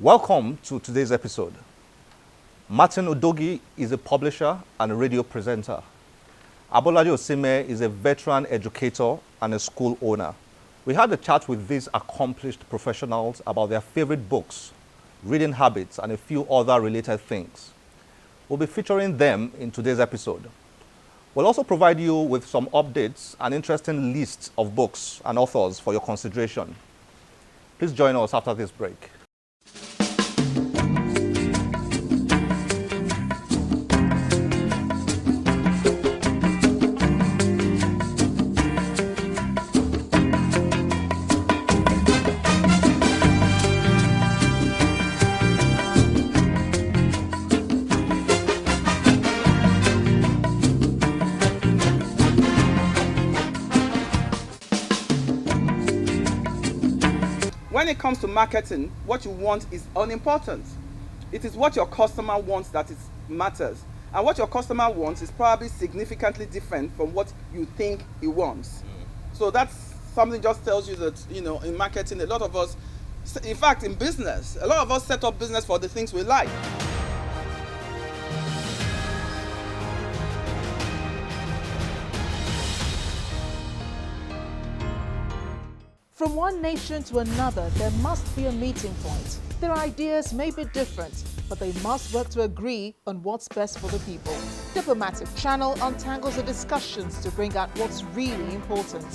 Welcome to today's episode. Martin Udogie is a publisher and a radio presenter. Bolaji Osime is a veteran educator and a school owner. We had a chat with these accomplished professionals about their favorite books, reading habits, and a few other related things. We'll be featuring them in today's episode. We'll also provide you with some updates and interesting lists of books and authors for your consideration. Please join us after this break. When it comes to marketing, what you want is unimportant. It is what your customer wants that matters. And what your customer wants is probably significantly different from what you think he wants. So that's something just tells you that, in marketing, a lot of us, in fact, in business, a lot of us set up business for the things we like. From one nation to another, there must be a meeting point. Their ideas may be different, but they must work to agree on what's best for the people. Diplomatic Channel untangles the discussions to bring out what's really important.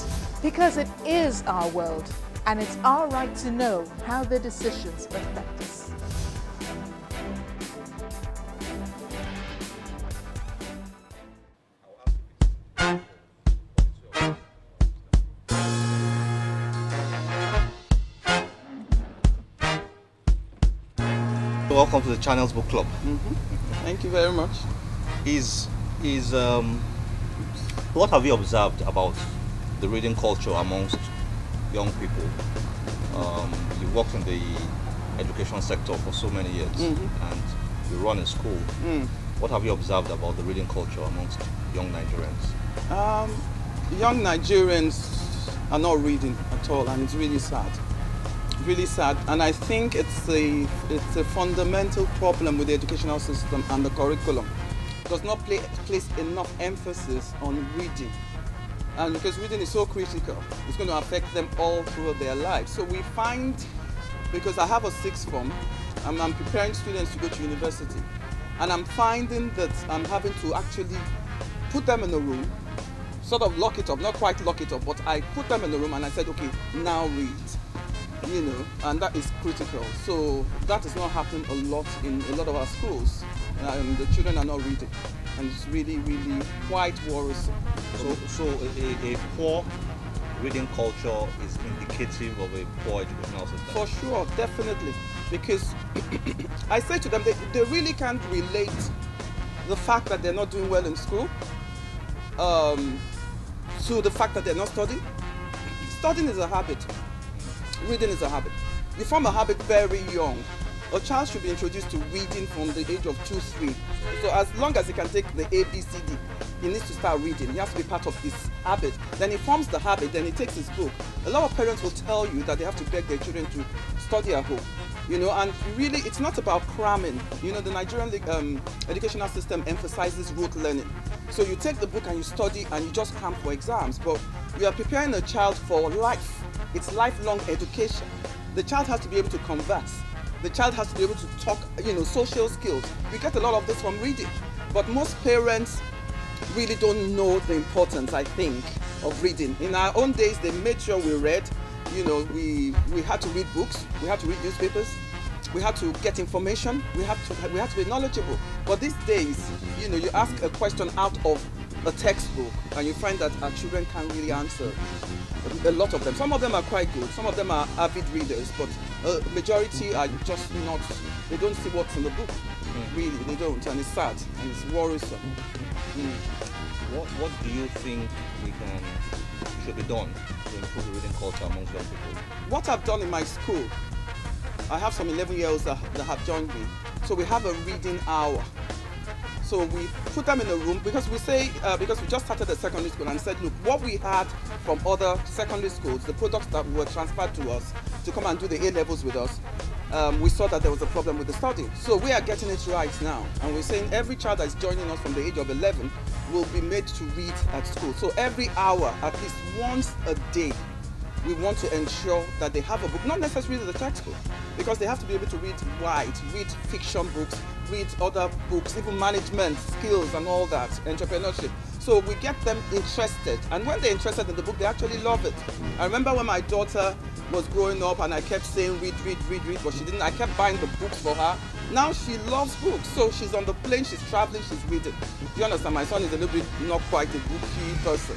Because it is our world, and it's our right to know how their decisions affect us. Welcome to the Channels Book Club. Thank you very much. What have you observed about the reading culture amongst young people? You've worked in the education sector for so many years, and you run a school. What have you observed about the reading culture amongst young Nigerians? Young Nigerians are not reading at all, and it's really sad. Really sad, and I think it's a fundamental problem with the educational system and the curriculum. It does not place enough emphasis on reading, and because reading is so critical, it's going to affect them all throughout their lives. So we find, because I have a sixth form, and I'm preparing students to go to university, and I'm finding that I'm having to actually put them in a room, sort of lock it up, not quite lock it up, but I put them in the room and I said, okay, now read. And that is critical. So that is not happening a lot in a lot of our schools. The children are not reading, and it's really, really quite worrisome. So a poor reading culture is indicative of a poor educational system? For sure, definitely. Because I say to them, they really can't relate the fact that they're not doing well in school to the fact that they're not studying. Studying is a habit. Reading is a habit. You form a habit very young. A child should be introduced to reading from the age of 2, 3. So as long as he can take the A, B, C, D, he needs to start reading. He has to be part of his habit. Then he forms the habit, then he takes his book. A lot of parents will tell you that they have to beg their children to study at home. And really it's not about cramming. The Nigerian educational system emphasizes rote learning. So you take the book and you study and you just cram for exams, but you are preparing a child for life. It's lifelong education. The child has to be able to converse. The child has to be able to talk, social skills. We get a lot of this from reading. But most parents really don't know the importance, I think, of reading. In our own days, they made sure we read. We had to read books. We had to read newspapers. We had to get information. We had to be knowledgeable. But these days, you ask a question out of a textbook and you find that our children can't really answer. A lot of them. Some of them are quite good. Some of them are avid readers, but majority are just not. They don't see what's in the book. Really, they don't, and it's sad and it's worrisome. What do you think should be done to improve the reading culture amongst young people? What I've done in my school, I have some 11-year-olds that have joined me. So we have a reading hour. So we put them in a room because we just started a secondary school and said, look, what we had from other secondary schools, the products that were transferred to us to come and do the A-levels with us, we saw that there was a problem with the study. So we are getting it right now. And we're saying every child that's joining us from the age of 11 will be made to read at school. So every hour, at least once a day, we want to ensure that they have a book, not necessarily the textbook, because they have to be able to read wide, read fiction books, read other books, even management skills and all that, entrepreneurship. So we get them interested, and when they're interested in the book, they actually love it. I remember when my daughter was growing up and I kept saying read, but she didn't. I kept buying the books for her. Now she loves books, so she's on the plane, she's traveling, she's reading. You understand? My son is a little bit not quite a booky person,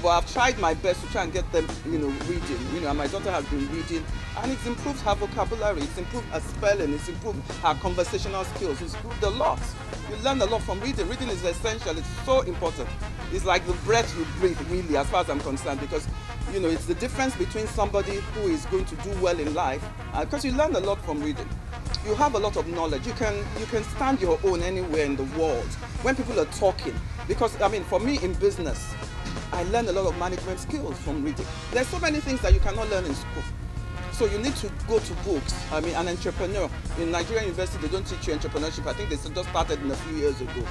but I've tried my best to try and get them, reading. And my daughter has been reading, and it's improved her vocabulary, it's improved her spelling, it's improved her conversational skills, it's improved a lot. You learn a lot from reading. Reading is essential, it's so important. It's like the breath you breathe, really, as far as I'm concerned, because it's the difference between somebody who is going to do well in life, because you learn a lot from reading. You have a lot of knowledge. You can stand your own anywhere in the world when people are talking. Because for me in business, I learn a lot of management skills from reading. There's so many things that you cannot learn in school. So you need to go to books. An entrepreneur in Nigerian university, they don't teach you entrepreneurship. I think they just started a few years ago.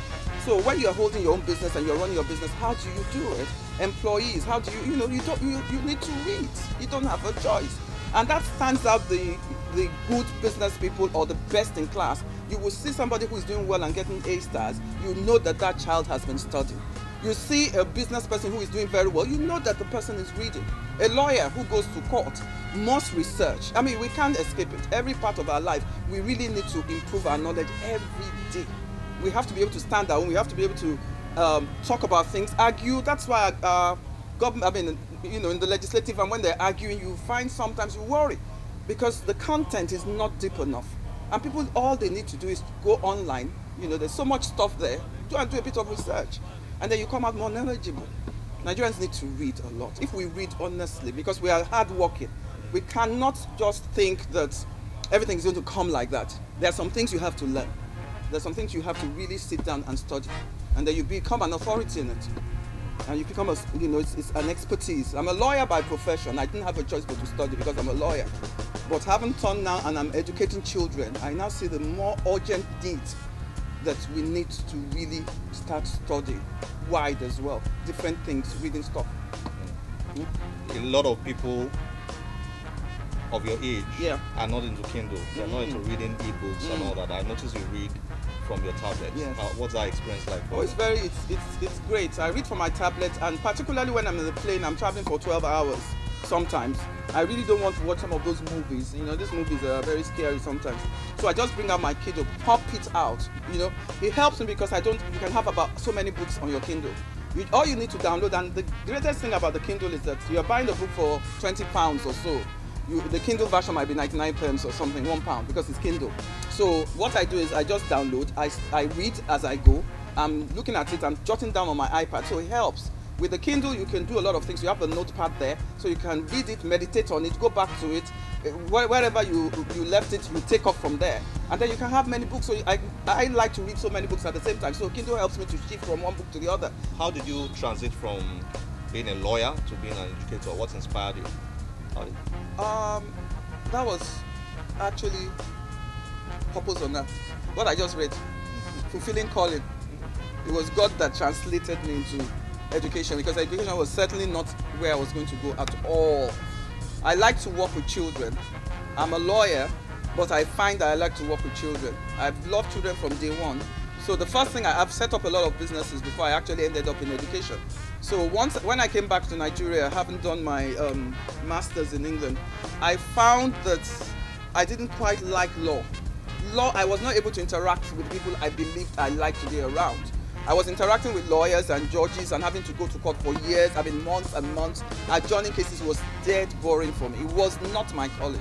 So when you're holding your own business and you're running your business, how do you do it? Employees, how do you need to read. You don't have a choice. And that stands out the good business people or the best in class. You will see somebody who is doing well and getting A stars, you know that child has been studying. You see a business person who is doing very well, you know that the person is reading. A lawyer who goes to court must research. We can't escape it. Every part of our life, we really need to improve our knowledge every day. We have to be able to stand out. We have to be able to talk about things, argue. That's why government, in the legislative, and when they're arguing, you find sometimes you worry because the content is not deep enough. And people, all they need to do is go online. There's so much stuff there. Do a bit of research, and then you come out more knowledgeable. Nigerians need to read a lot. If we read honestly, because we are hardworking, we cannot just think that everything is going to come like that. There are some things you have to learn. There are some things you have to really sit down and study, and then you become an authority in it. And you become it's an expertise. I'm a lawyer by profession. I didn't have a choice but to study because I'm a lawyer. But having turned now and I'm educating children, I now see the more urgent need that we need to really start studying wide as well. Different things, reading stuff. A lot of people of your age are not into Kindle. They're not into reading e-books and all that. I notice you read from your tablet. Yes. What's that experience like for you? It's great. I read from my tablet, and particularly when I'm in the plane, I'm traveling for 12 hours sometimes. I really don't want to watch some of those movies. These movies are very scary sometimes. So I just bring out my Kindle, pop it out. It helps me because you can have about so many books on your Kindle. All you need to download, and the greatest thing about the Kindle is that you're buying the book for £20 or so. The Kindle version might be 99 pence or something, £1, because it's Kindle. So what I do is I just download, I read as I go. I'm looking at it, I'm jotting down on my iPad, so it helps. With the Kindle, you can do a lot of things. You have a notepad there, so you can read it, meditate on it, go back to it. Wherever you left it, you take off from there. And then you can have many books. So I like to read so many books at the same time. So Kindle helps me to shift from one book to the other. How did you transit from being a lawyer to being an educator? What inspired you? That was actually purpose on earth. What I just read, fulfilling calling. It was God that translated me into education, because education was certainly not where I was going to go at all. I like to work with children. I'm a lawyer, but I find that I like to work with children. I've loved children from day one. So the first thing, I've set up a lot of businesses before I actually ended up in education. So when I came back to Nigeria, having done my master's in England, I found that I didn't quite like law. I was not able to interact with people I believed I liked to be around. I was interacting with lawyers and judges and having to go to court for years, months and months. Adjourning cases was dead boring for me. It was not my calling.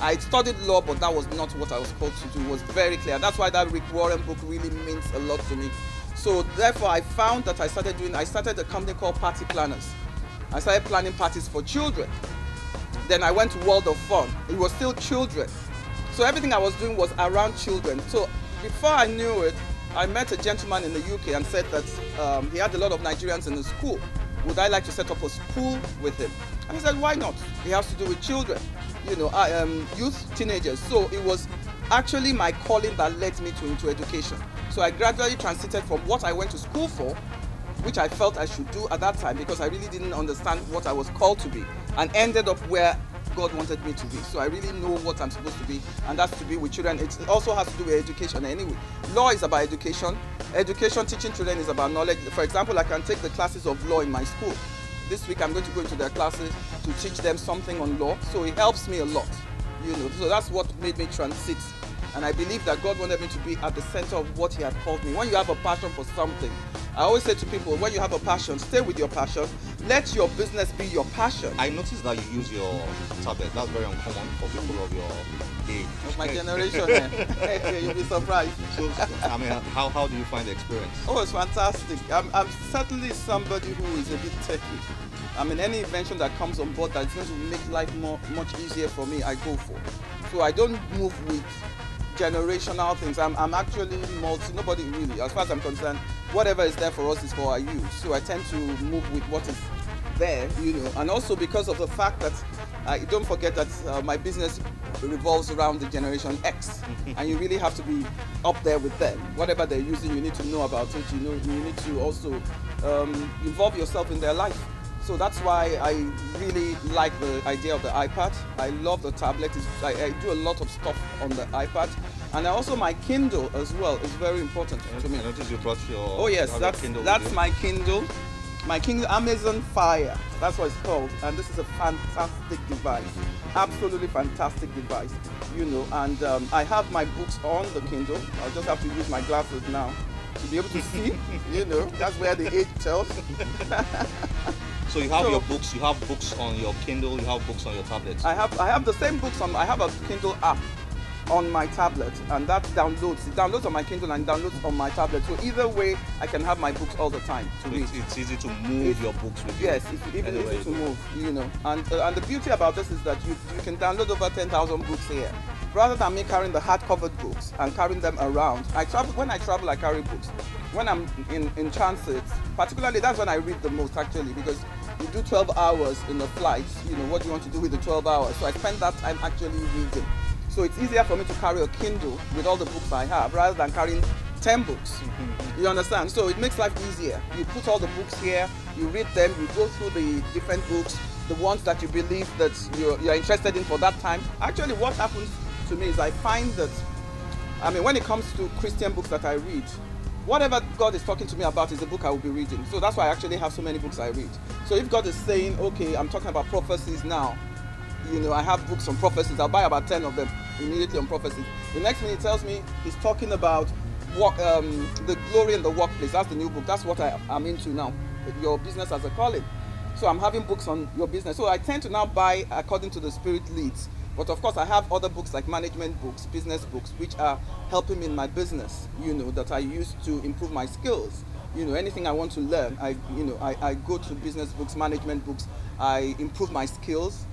I studied law, but that was not what I was called to do. It was very clear. That's why that Rick Warren book really means a lot to me. So therefore, I found that I started a company called Party Planners. I started planning parties for children. Then I went to World of Fun. It was still children. So everything I was doing was around children. So before I knew it, I met a gentleman in the UK and said that he had a lot of Nigerians in his school. Would I like to set up a school with him? And he said, why not? It has to do with children. youth, teenagers. So it was actually my calling that led me into education. So I gradually transited from what I went to school for, which I felt I should do at that time because I really didn't understand what I was called to be, and ended up where God wanted me to be. So I really know what I'm supposed to be, and that's to be with children. It also has to do with education anyway. Law is about education. Education, teaching children is about knowledge. For example, I can take the classes of law in my school. This week I'm going to go into their classes to teach them something on law. So it helps me a lot, So that's what made me transit. And I believe that God wanted me to be at the center of what He had called me. When you have a passion for something, I always say to people, when you have a passion, stay with your passion. Let your business be your passion. I noticed that you use your tablet. That's very uncommon for people of your age. Of my generation, you'll be surprised. So, I mean, how do you find the experience? Oh, it's fantastic. I'm certainly somebody who is a bit techy. I mean, any invention that comes on board that's going to make life much easier for me, I go for. So I don't move with generational things. I'm actually nobody really, as far as I'm concerned, whatever is there for us is for our use. So I tend to move with what is there, and also because of the fact that don't forget that my business revolves around the generation X, and you really have to be up there with them. Whatever they're using, you need to know about it. You need to also involve yourself in their life. So that's why I really like the idea of the iPad. I love the tablet. I do a lot of stuff on the iPad. And also my Kindle as well is very important to me. I noticed you brought your... Oh yes, that's my Kindle. My Kindle Amazon Fire. That's what it's called. And this is a fantastic device. Absolutely fantastic device. And I have my books on the Kindle. I'll just have to use my glasses now to be able to see. That's where the age tells. So you have your books, you have books on your Kindle, you have books on your tablet. I have the same books I have a Kindle app on my tablet, and that downloads. It downloads on my Kindle and downloads on my tablet. So either way, I can have my books all the time to read. It's easy to move your books with you. Yes, it's even easy to move, And the beauty about this is that you can download over 10,000 books here. Rather than me carrying the hard-covered books and carrying them around, when I travel, I carry books. When I'm in transit, particularly, that's when I read the most actually, because you do 12 hours in the flight. What do you want to do with the 12 hours? So I spend that time actually reading. So it's easier for me to carry a Kindle with all the books I have rather than carrying 10 books. You understand? So it makes life easier. You put all the books here, you read them, you go through the different books, the ones that you believe that you're interested in for that time. Actually, what happens to me is I find that, when it comes to Christian books that I read, whatever God is talking to me about is the book I will be reading. So that's why I actually have so many books I read. So if God is saying, okay, I'm talking about prophecies now, I have books on prophecies, I'll buy about 10 of them immediately on prophecies. The next minute he tells me he's talking about the glory in the workplace. That's the new book. That's what I'm into now, your business as a calling. So I'm having books on your business. So I tend to now buy according to the Spirit leads. But of course, I have other books like management books, business books, which are helping me in my business, that I use to improve my skills. Anything I want to learn, I go to business books, management books, I improve my skills,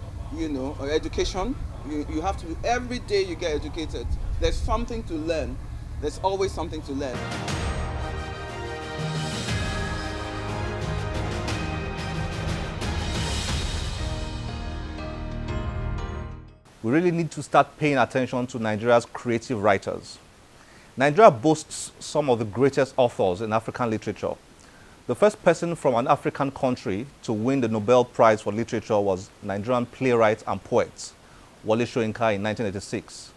education. You have to, every day you get educated, there's something to learn. There's always something to learn. We really need to start paying attention to Nigeria's creative writers. Nigeria boasts some of the greatest authors in African literature. The first person from an African country to win the Nobel Prize for Literature was Nigerian playwright and poet Wole Soyinka in 1986.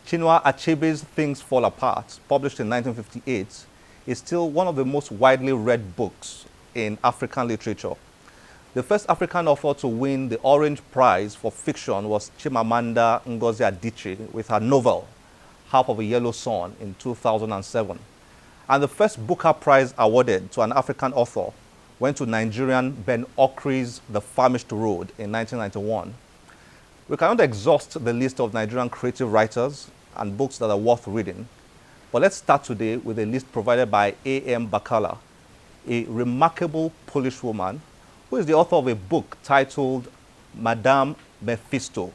Chinua Achebe's Things Fall Apart, published in 1958, is still one of the most widely read books in African literature. The first African author to win the Orange Prize for fiction was Chimamanda Ngozi Adichie with her novel, Half of a Yellow Sun, in 2007. And the first Booker Prize awarded to an African author went to Nigerian Ben Okri's The Famished Road in 1991. We cannot exhaust the list of Nigerian creative writers and books that are worth reading, but let's start today with a list provided by A.M. Bakala, a remarkable Polish woman who is the author of a book titled Madame Mephisto.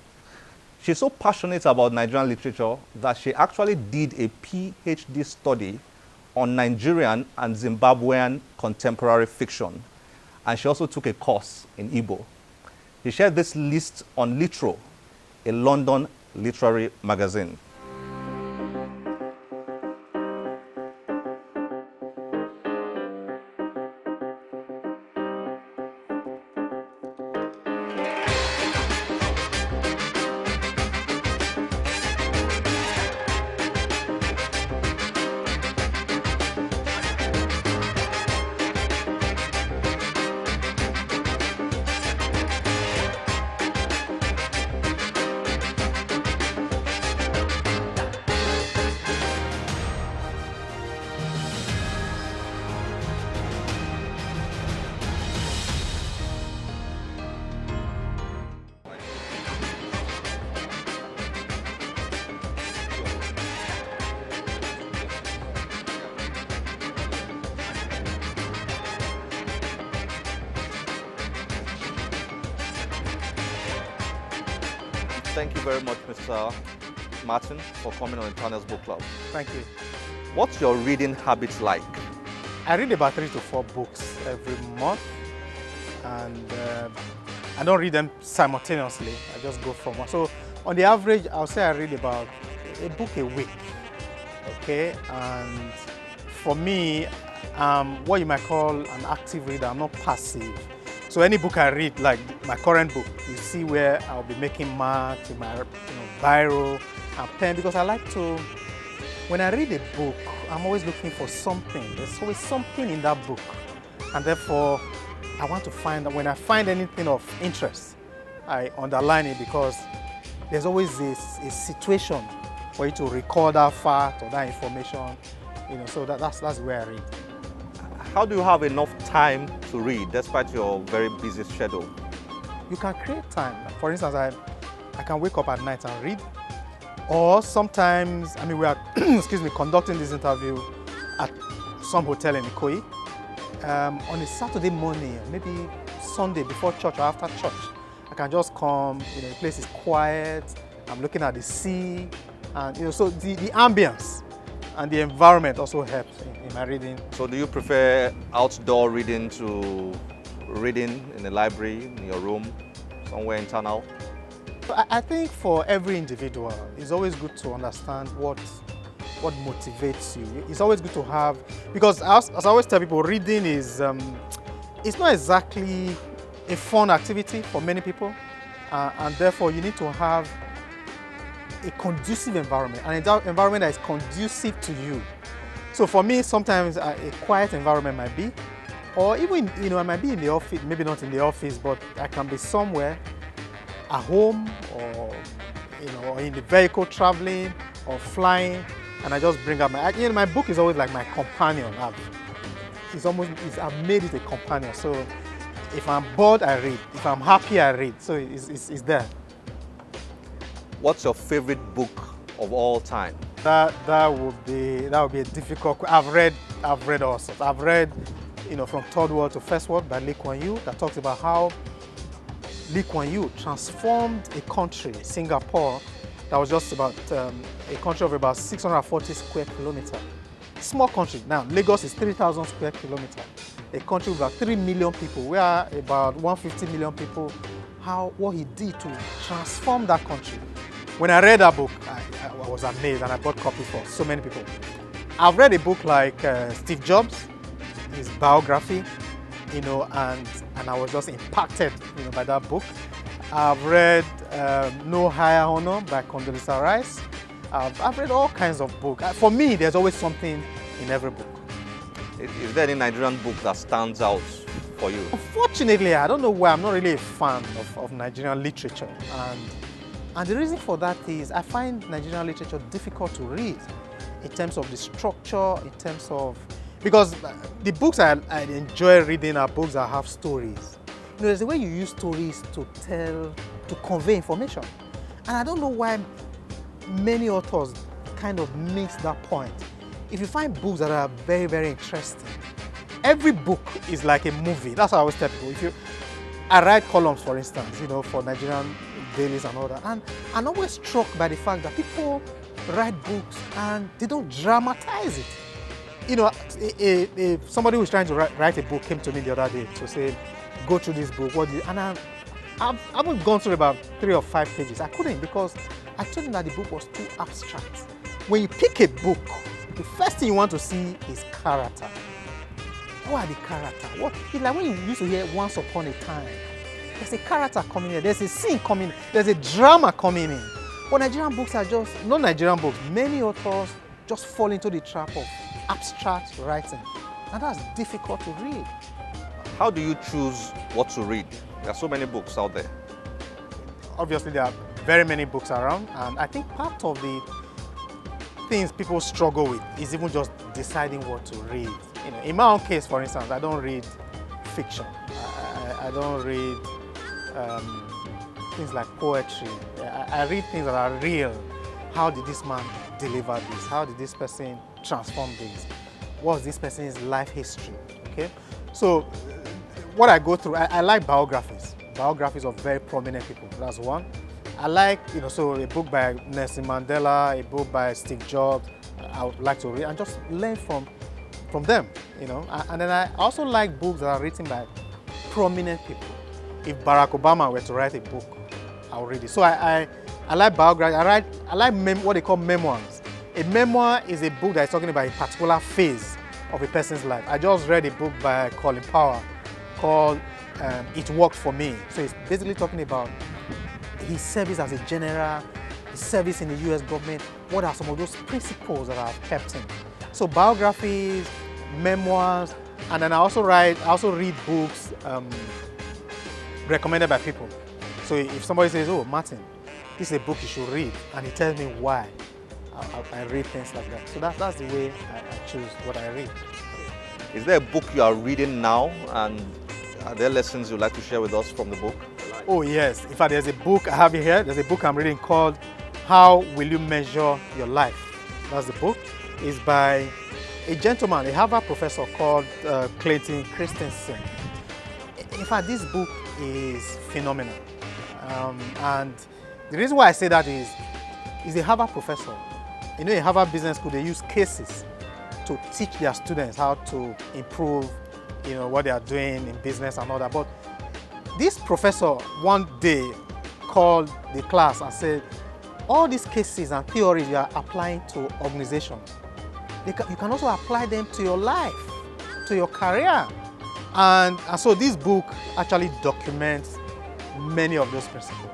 She's so passionate about Nigerian literature that she actually did a PhD study on Nigerian and Zimbabwean contemporary fiction, and she also took a course in Igbo. She shared this list on Litro a London literary magazine. Thank you very much, Mr. Martin, for coming on the Channels Book Club. Thank you. What's your reading habits like? I read about 3 to 4 books every month, and I don't read them simultaneously. I just go from one. So on the average, I'll say I read about a book a week. Okay, and for me, what you might call an active reader. I'm not passive. So any book I read, like my current book, you see where I'll be making marks with my biro and pen, because I like to, when I read a book, I'm always looking for something. There's always something in that book. And therefore, I want to find that when I find anything of interest, I underline it, because there's always a situation for you to record that fact or that information. So that's where I read. How do you have enough time to read despite your very busy schedule? You can create time. For instance, I can wake up at night and read. Or sometimes, we are conducting this interview at some hotel in Ikoyi. On a Saturday morning, maybe Sunday before church or after church, I can just come, the place is quiet, I'm looking at the sea, and so the ambience and the environment also helps in my reading. So do you prefer outdoor reading to reading in the library, in your room, somewhere internal? I think for every individual, it's always good to understand what motivates you. It's always good to have, because as I always tell people, reading is it's not exactly a fun activity for many people, and therefore you need to have a conducive environment, an environment that is conducive to you. So for me, sometimes a quiet environment might be, or even I might be in the office, maybe not in the office, but I can be somewhere at home, or or in the vehicle traveling or flying, and I just bring up my book is always like my companion. I've made it a companion. So if I'm bored, I read. If I'm happy, I read. So it's there. What's your favorite book of all time? That would be a difficult. I've read all sorts. I've read, from Third World to First World by Lee Kuan Yew, that talks about how Lee Kuan Yew transformed a country, Singapore, that was just about a country of about 640 square kilometers. Small country. Now Lagos is 3,000 square kilometers. A country with about 3 million people. We are about 150 million people. What he did to transform that country. When I read that book, I was amazed, and I bought copies for so many people. I've read a book like Steve Jobs, his biography, and I was just impacted, by that book. I've read No Higher Honor by Condoleezza Rice. I've read all kinds of books. For me, there's always something in every book. Is there any Nigerian book that stands out for you? Unfortunately, I don't know why, I'm not really a fan of Nigerian literature. And the reason for that is I find Nigerian literature difficult to read in terms of the structure, in terms of, because the books I enjoy reading are books that have stories. There's a way you use stories to convey information. And I don't know why many authors kind of miss that point. If you find books that are very, very interesting, every book is like a movie. That's what I always tell people. I write columns, for instance, for Nigerian dailies and all that. And I'm always struck by the fact that people write books and they don't dramatize it. Somebody who's trying to write a book came to me the other day to say, go through this book. And I've haven't gone through about 3 or 5 pages. I couldn't, because I told him that the book was too abstract. When you pick a book, the first thing you want to see is character. What are the character? It's like when you used to hear Once Upon a Time. There's a character coming in, there's a scene coming in, there's a drama coming in. But Nigerian books are just, not Nigerian books, many authors just fall into the trap of abstract writing. And that's difficult to read. How do you choose what to read? There are so many books out there. Obviously, there are very many books around, and I think part of the things people struggle with is even just deciding what to read. You know, in my own case, for instance, I don't read fiction. I don't read things like poetry. I read things that are real. How did this man deliver this? How did this person transform this? What's this person's life history? Okay, so what I go through, I like biographies. Biographies of very prominent people. That's one. I like, so a book by Nelson Mandela, a book by Steve Jobs. I would like to read and just learn from them. And then I also like books that are written by prominent people. If Barack Obama were to write a book, I'll read it. So I like biography. I like what they call memoirs. A memoir is a book that's talking about a particular phase of a person's life. I just read a book by Colin Powell called It Worked For Me. So it's basically talking about his service as a general, his service in the US government. What are some of those principles that have kept him? So biographies, memoirs, and then I also read books recommended by people. So if somebody says, "Oh, Martin, this is a book you should read," and he tells me why, I read things like that. So that's the way I choose what I read. Is there a book you are reading now, and are there lessons you'd like to share with us from the book? Oh yes, in fact there's a book I have here. There's a book I'm reading called How Will You Measure Your Life? That's the book. It's by a gentleman, a Harvard professor called Clayton Christensen. In fact, this book is phenomenal. And the reason why I say that is he's a Harvard professor. In Harvard Business School, they use cases to teach their students how to improve, what they are doing in business and all that. But this professor one day called the class and said, all these cases and theories you are applying to organizations, you can also apply them to your life, to your career. And so this book actually documents many of those principles.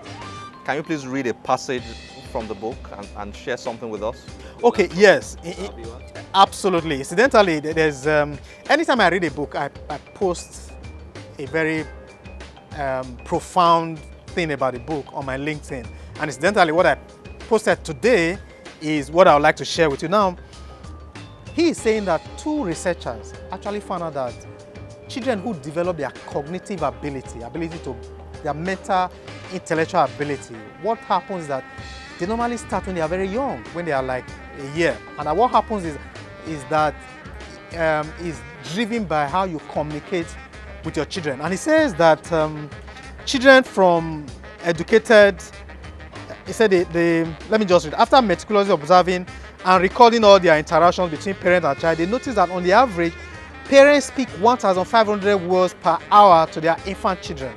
Can you please read a passage from the book and share something with us? Okay, yes, absolutely. Incidentally, there's anytime I read a book, I post a very profound thing about the book on my LinkedIn. And incidentally, what I posted today is what I would like to share with you. Now, he is saying that 2 researchers actually found out that children who develop their cognitive ability to their mental, intellectual ability, what happens is that they normally start when they are very young, when they are like a year. And what happens is that is driven by how you communicate with your children. And he says that children from educated, he said let me just read. After meticulously observing and recording all their interactions between parent and child, they noticed that on the average, parents speak 1,500 words per hour to their infant children.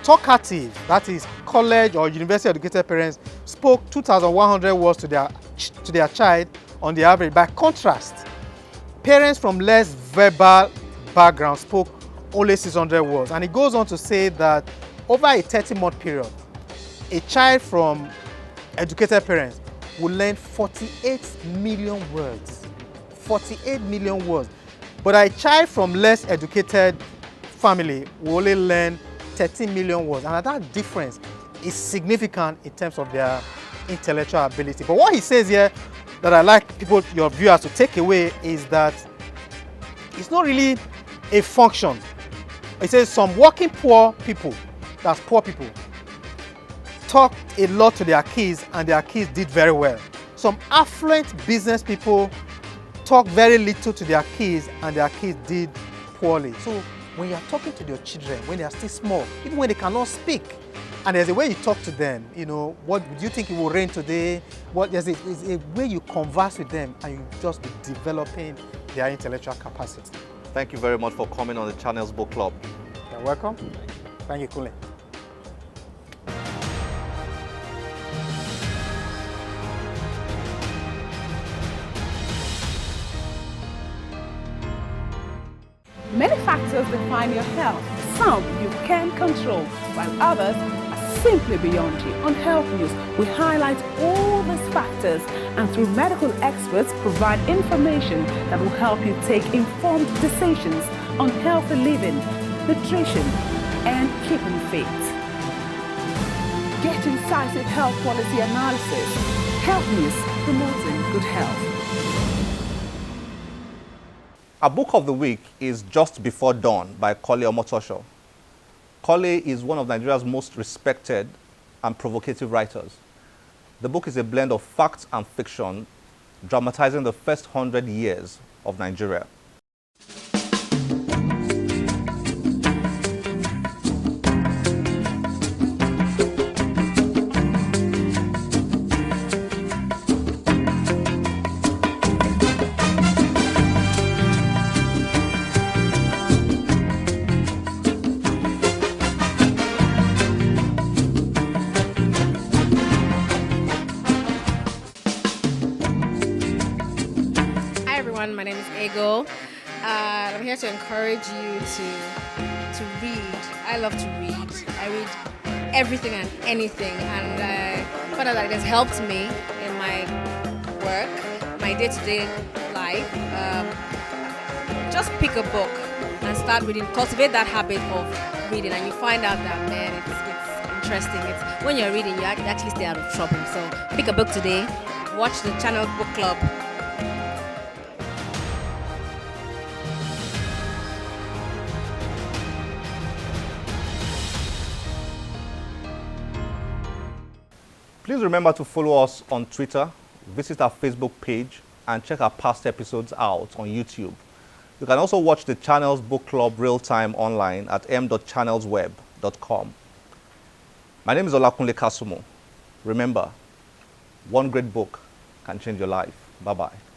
Talkative, that is college or university educated parents, spoke 2,100 words to their child on the average. By contrast, parents from less verbal background spoke only 600 words. And it goes on to say that over a 30-month period, a child from educated parents will learn 48 million words. 48 million words. But a child from less educated family will only learn 13 million words. And that difference is significant in terms of their intellectual ability. But what he says here that I like your viewers to take away is that it's not really a function. He says some working poor people, that's poor people, talked a lot to their kids and their kids did very well. Some affluent business people talk very little to their kids and their kids did poorly. So when you are talking to your children, when they are still small, even when they cannot speak, and there's a way you talk to them, what do you think it will rain today? There's a way you converse with them and you just be developing their intellectual capacity. Thank you very much for coming on the Channels Book Club. You're welcome. Thank you, Kule. Many factors define your health. Some you can control, while others are simply beyond you. On Health News, we highlight all these factors and through medical experts provide information that will help you take informed decisions on healthy living, nutrition, and keeping fit. Get incisive health policy analysis. Health News, promoting good health. Our book of the week is Just Before Dawn by Kole Omotosho. Kole is one of Nigeria's most respected and provocative writers. The book is a blend of fact and fiction, dramatizing the first 100 years of Nigeria. My name is Ego. I'm here to encourage you to read. I love to read. I read everything and anything, and I found out that it has helped me in my work, my day-to-day life. Just pick a book and start reading. Cultivate that habit of reading, and you find out that, man, it's interesting. It's when you're reading, you actually stay out of trouble. So pick a book today. Watch the Channel Book Club. Please remember to follow us on Twitter, visit our Facebook page, and check our past episodes out on YouTube. You can also watch the Channels Book Club real-time online at m.channelsweb.com. My name is Olakunle Kasumo. Remember, one great book can change your life. Bye-bye.